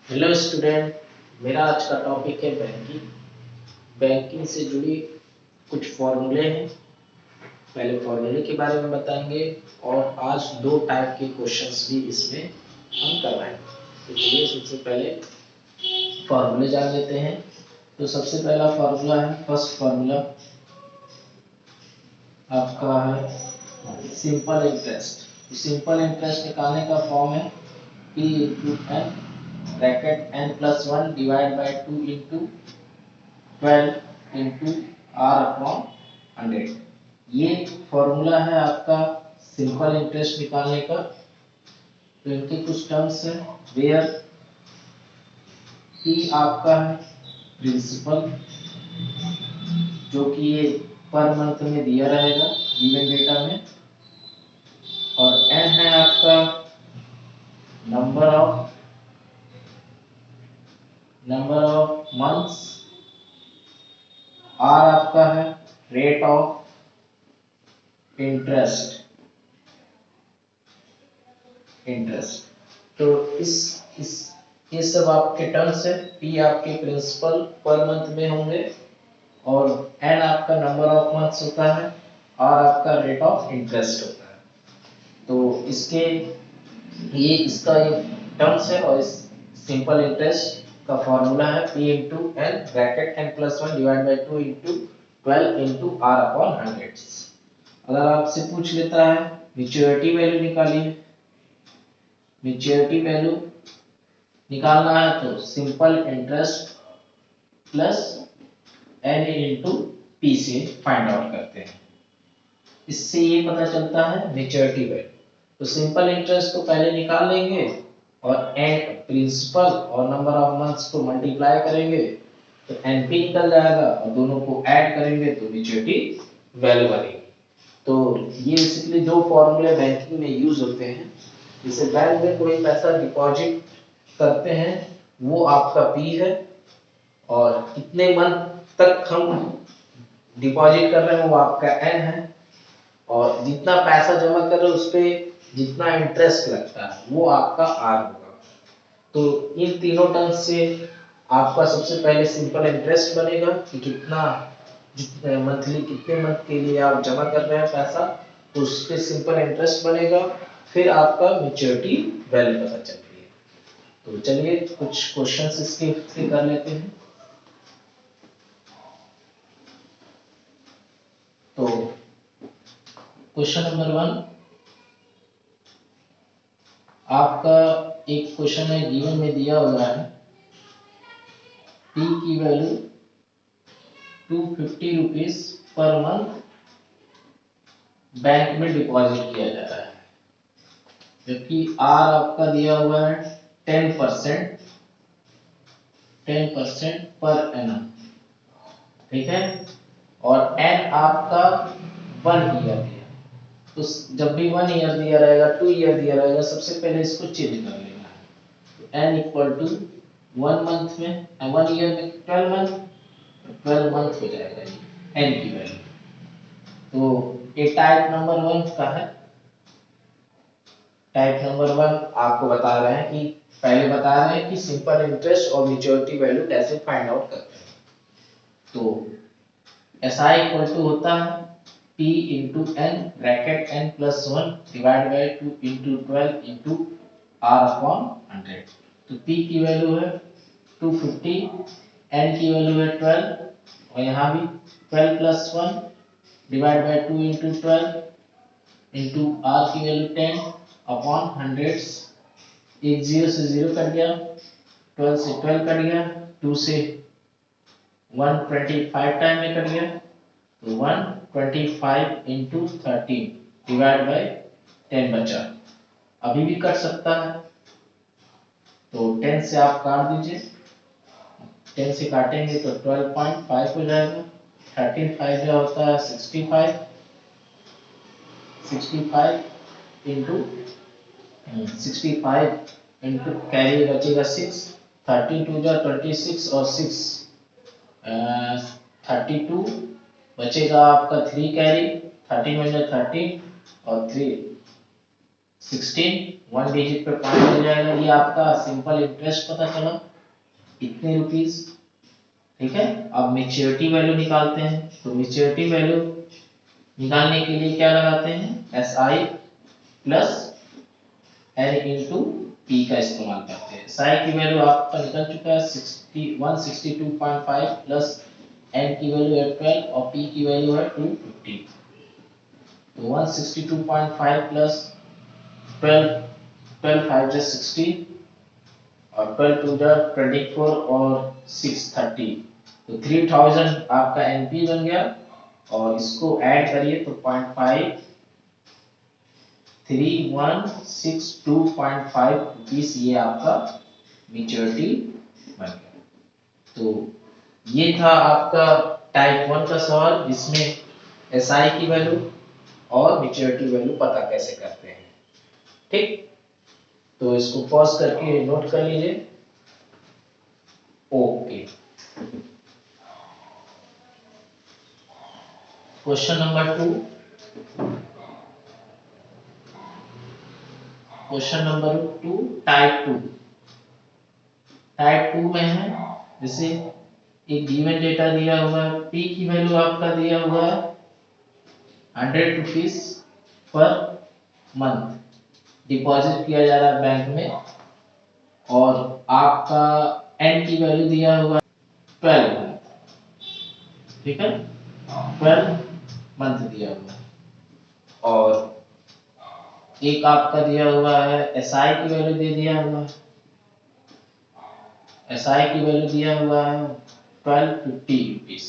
Hello student, मेरा आज का टॉपिक है बैंकिंग। बैंकिंग से जुड़ी कुछ फॉर्मूले हैं। पहले फॉर्मूले के बारे में बताएंगे और आज दो टाइप के क्वेश्चंस भी इसमें हम करवाएंगे। तो चलिए सबसे पहले फॉर्मूले जान लेते हैं। तो सबसे पहला फॉर्मूला है, फर्स्ट फॉर्मूला आपका है सिंपल इंटरेस्ट। सिंपल इंटरेस्ट निकालने का फॉर्म है P into n bracket n plus one divide by two into 12 into r upon 100। ये फॉर्मूला है आपका सिंपल इंटरेस्ट निकालने का। तो इनके कुछ टर्म्स है, वेयर P आपका है प्रिंसिपल, जो कि ये पर मंथ में दिया रहेगा गिवन डेटा में, और n है आपका नंबर ऑफ मंथ्स, r आपका है रेट ऑफ इंटरेस्ट। तो इस ये सब आपके टर्म्स है। P आपके प्रिंसिपल पर मंथ में होंगे और n आपका नंबर ऑफ मंथ्स होता है, r आपका रेट ऑफ इंटरेस्ट होता है। तो इसका ये टर्म्स है और इस सिंपल इंटरेस्ट का फॉर्मूला है P into n bracket n plus one divide by two into 12 into r upon 100। अगर आपसे पूछ लेता है मैच्योरिटी वैल्यू निकालिए, मैच्योरिटी वैल्यू निकालना है तो simple interest plus n into p से फाइंड आउट करते हैं। इससे ये पता चलता है मैच्योरिटी वैल्यू। तो सिंपल इंटरेस्ट को पहले निकाल लेंगे और एन प्रिंसिपल और नंबर ऑफ मंथ्स को मल्टीप्लाई करेंगे तो एनपी निकल जाएगा और दोनों को ऐड करेंगे तो मैच्योरिटी वैल्यू बनेगी। तो ये बेसिकली दो फॉर्मूले बैंकिंग में यूज होते हैं। जैसे बैंक में कोई पैसा डिपॉजिट करते हैं वो आपका पी है, और कितने मंथ तक हम डिपॉजिट कर रहे हैं वो आपका एन है, और जितना पैसा जमा कर रहे हो उस पे जितना इंटरेस्ट लगता है वो आपका आर होगा। तो इन तीनों टर्म्स से आपका सबसे पहले सिंपल इंटरेस्ट बनेगा कि कितना मंथली कितने मंथ के लिए आप जमा कर रहे हैं पैसा, तो उस पे सिंपल इंटरेस्ट बनेगा। फिर आपका मैच्योरिटी वैल्यू पता चलती है। तो चलिए कुछ क्वेश्चंस इसके से कर लेते हैं। तो क्वेश्चन नंबर 1 आपका एक क्वेश्चन है, गिवन में दिया हुआ है P की value 250 rupees per month bank में डिपॉजिट किया जा रहा है, जबकि R आपका दिया हुआ है 10% पर एनम, ठीक है, और N आपका 1 ईयर दिया। तो जब भी 1 ईयर दिया रहेगा 2 ईयर दिया रहेगा, सबसे पहले इसको चेंज कर लेना है। N इक्वल टू 1 मंथ में 1 ईयर में 12 मंथ हो जाएगा ये N की वैल्यू। तो ये टाइप नंबर 1 का है। टाइप नंबर 1 आपको बता रहे हैं कि पहले बता रहे हैं कि सिंपल इंटरेस्ट और मैच्योरिटी वैल्यू कैसे फाइंड आउट करते हैं। तो SI इक्वल टू होता है P into n bracket n plus one divide by two into 12 into r upon 100। तो P की वैल्यू है 250, n की वैल्यू है 12 और यहाँ भी 12 plus one divide by two into 12 into r की वैल्यू 10 अपॉन 100। एक जीरो से जीरो कट गया, 12 से 12 कट गया, 2 से 125 टाइम में कट गया, तो 125 इंटू 13 डिवाइड बाई 10 बचा। अभी भी कट सकता है, तो 10 से आप काट दीजिए, 10 से काटेंगे तो 12.5 हो जाएगा। 13 5 जो होता है 65 इंटू 65 इंटू कैरी बचेगा 6, 13 टू जा 26 और 6 32 बचेगा आपका 3 कैरी, 13 में 13 और 3 16 1 डिजिट पे पॉइंट हो जाएगा। ये आपका सिंपल इंटरेस्ट पता चला इतने रुपीस। ठीक है, अब मेच्योरिटी वैल्यू निकालते हैं। तो मेच्योरिटी वैल्यू निकालने के लिए क्या लगाते हैं, S I plus n into p का इस्तेमाल करते हैं। एस आई की वैल्यू आपका निकल चुका है 162.5 प्लस एन की वैल्यू है 12 और पी की वैल्यू है 250। तो 162.5 प्लस 12, 12 5 जा 60 और 12 2 जा 24 और 6 30। तो 3000 आपका एनपी बन गया और इसको ऐड करिए तो 0.5 3162.5 रुपीस ये आपका मेच्योरिटी बन गया। तो ये था आपका टाइप 1 का सवाल जिसमें एसआई की वैल्यू और मेच्योरिटी वैल्यू पता कैसे करते हैं। ठीक, तो इसको पॉज करके नोट कर लीजिए। Okay, question number 2। Question number 2 type 2। Type 2 में है जैसे एक गिवन डेटा दिया हुआ है, पी की वैल्यू आपका दिया हुआ है 100 रुपीस पर मंथ डिपॉजिट किया जा रहा है बैंक में, और आपका एन की वैल्यू दिया हुआ है 12 मंथ। ठीक है, 12 मंथ दिया हुआ है। और एक आपका दिया हुआ है एसआई की वैल्यू दे दिया हुआ है, एसआई की वैल्यू दिया हुआ है 1250 रुपीस,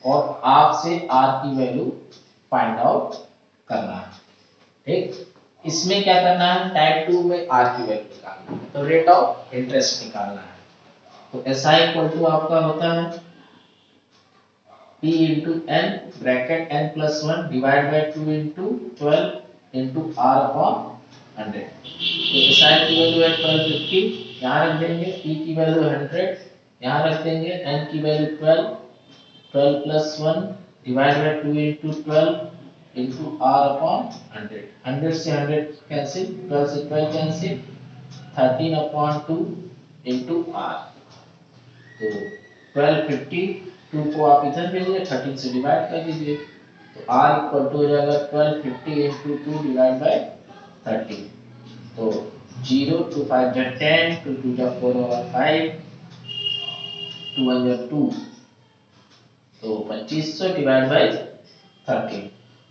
और आपसे आर की वैल्यू फाइंड आउट करना है। ठीक, इसमें क्या करना है, टाइप 2 में आर की वैल्यू निकालना है, तो रेट ऑफ इंटरेस्ट निकालना है। तो एसआई इक्वल टू आपका होता है P into n bracket n plus 1 divide by 2 into 12 into r upon 100। तो एसआई की वैल्यू है 1250, यहाँ रख देंगे, P की वैल्यू 100 यहाँ रख देंगे, n की value 12, 12 plus 1 divide by 2 into 12 into r upon 100। 100 से 100 कैंसिल, 12 से 12 कैंसिल, 13 अपॉन 2 इंटू आर। तो 1250, 2 को आप इधर भेजिए, 13 से डिवाइड कर दीजिए, तो r इक्वल टू हो जाएगा 1250 इंटू 2 डिवाइड बाई 13। तो 0 2 5 जा 10, 2 2 जा 4 और 5, 2 1 जा 2, तो 2500 डिवाइड बाई 13।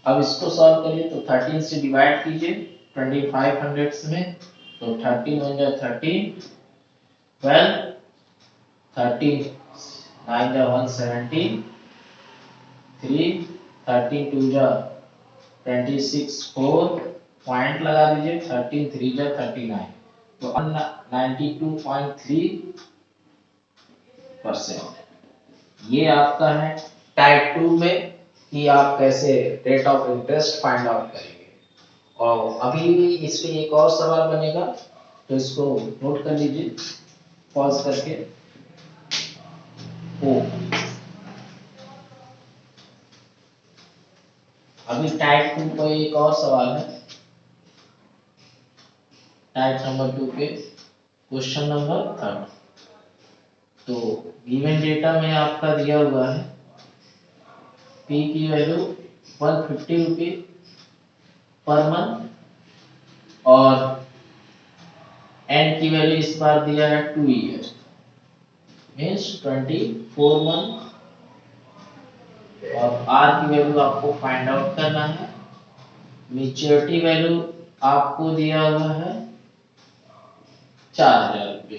अब इसको सॉल्व करिए तो 13 से डिवाइड कीजिए 2500 में, तो 13 1 जा 13, 12, 13 9 जा 117, 3 13 2 जा 26 4 पॉइंट लगा दीजिए, 13 3 जा 39, तो 92.3%। ये आपका है टाइप 2 में कि आप कैसे rate of interest find out करेंगे। और अभी इसमें एक और सवाल बनेगा, तो इसको नोट कर लीजिए पॉज करके। ओ अभी टाइप 2 पे एक और सवाल है, टाइप नंबर 2 पे क्वेश्चन नंबर 3। तो गिवन डेटा में आपका दिया हुआ है पी की वैल्यू 150 रुपये पर मंथ और एन की वैल्यू इस बार दिया है 2 ईयर मीन्स 24 मंथ, और आर की वैल्यू आपको फाइंड आउट करना है। मेच्योरिटी वैल्यू आपको दिया हुआ है 4000 रुपये।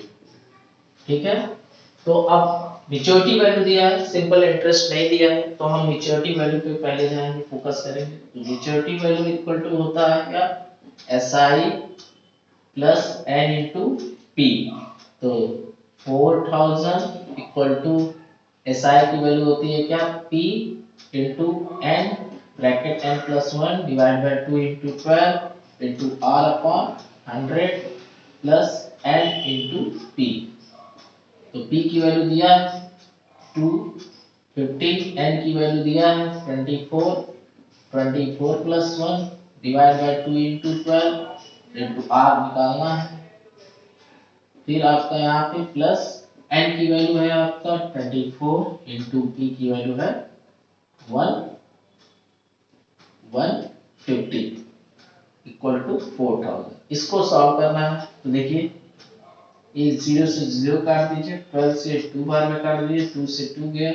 ठीक है, तो अब मेच्योरिटी वैल्यू दिया है, सिंपल इंटरेस्ट नहीं दिया है, तो हम मेच्योरिटी वैल्यू पे पहले जाएंगे, फोकस करेंगे। तो मेच्योरिटी वैल्यू इक्वल टू होता है क्या, S I plus n into p. तो 4000 इक्वल टू एस आई की वैल्यू होती है क्या, p into n bracket n plus 1 divide by 2 into 12 into r upon 100 plus n into p. तो P की वैल्यू दिया 250, N की वैल्यू दिया है 24, 24 plus 1 divide by 2 into 12 into r निकालना है। फिर आपका यहाँ पे प्लस एन की वैल्यू है आपका 24 इंटू पी की वैल्यू है 150 इक्वल टू 4000। इसको सॉल्व करना है तो देखिए ये 0 से 0 काट दीजिए, 12 से 2 बार में काट दीजिए, 2 से 2 गया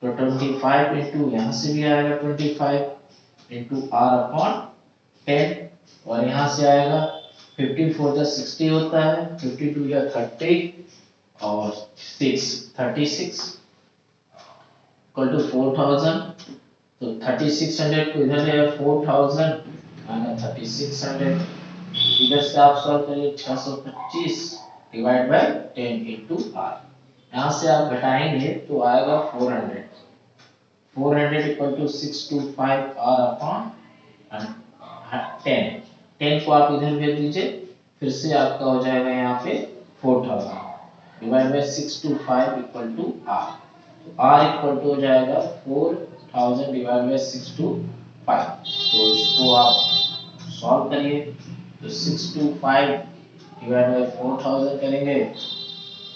तो 25 इंटू यहाँ से भी आएगा 25 इंटू आर अपॉन 10 और यहाँ से आएगा 54 जा 60 होता है, 52 जा 30 और 6 36 इक्वल टू 4000। तो 3600 को इधर ले 4000 माइनस 3600 इधर से आप सॉल्व करिए 625 डिवाइड बाय 10 इंटू आर। यहाँ से आप घटाएंगे तो आएगा 400 इक्वल टू 625 आर अपॉन 10 10 को आप इधर भेज दीजिए, फिर से आपका हो जाएगा यहाँ पे 4000 divide by 625 equal to r. R equal to हो जाएगा 4000 डिवाइड बाय 625। तो इसको आप सॉल्व करिए तो 625 डिवाइड बाय 4000 करेंगे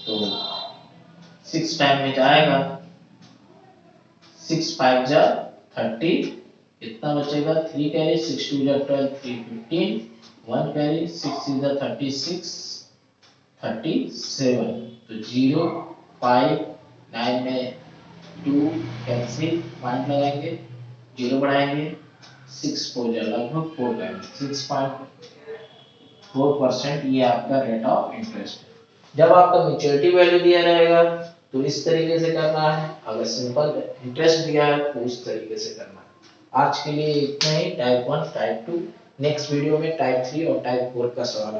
तो 6 टाइम में जाएगा, 6 5 जा 30 इतना बचेगा, 3 कैरी 6 2 जा 12 3 15 1 कैरी 6 6 जा 36 37 तो 0 5 9 में 2 कैंसिल पॉइंट लगाएंगे, 0 बढ़ाएंगे 6 4 जा लगभग 4 टाइम 6.4% ये आपका रेट ऑफ इंटरेस्ट है। जब आपका मैच्योरिटी वैल्यू दिया रहेगा तो इस तरीके से करना है, अगर सिंपल इंटरेस्ट दिया है तो इस तरीके से करना है। आज के लिए इतना ही टाइप 1 टाइप 2, नेक्स्ट वीडियो में टाइप 3 और टाइप 4 का सवाल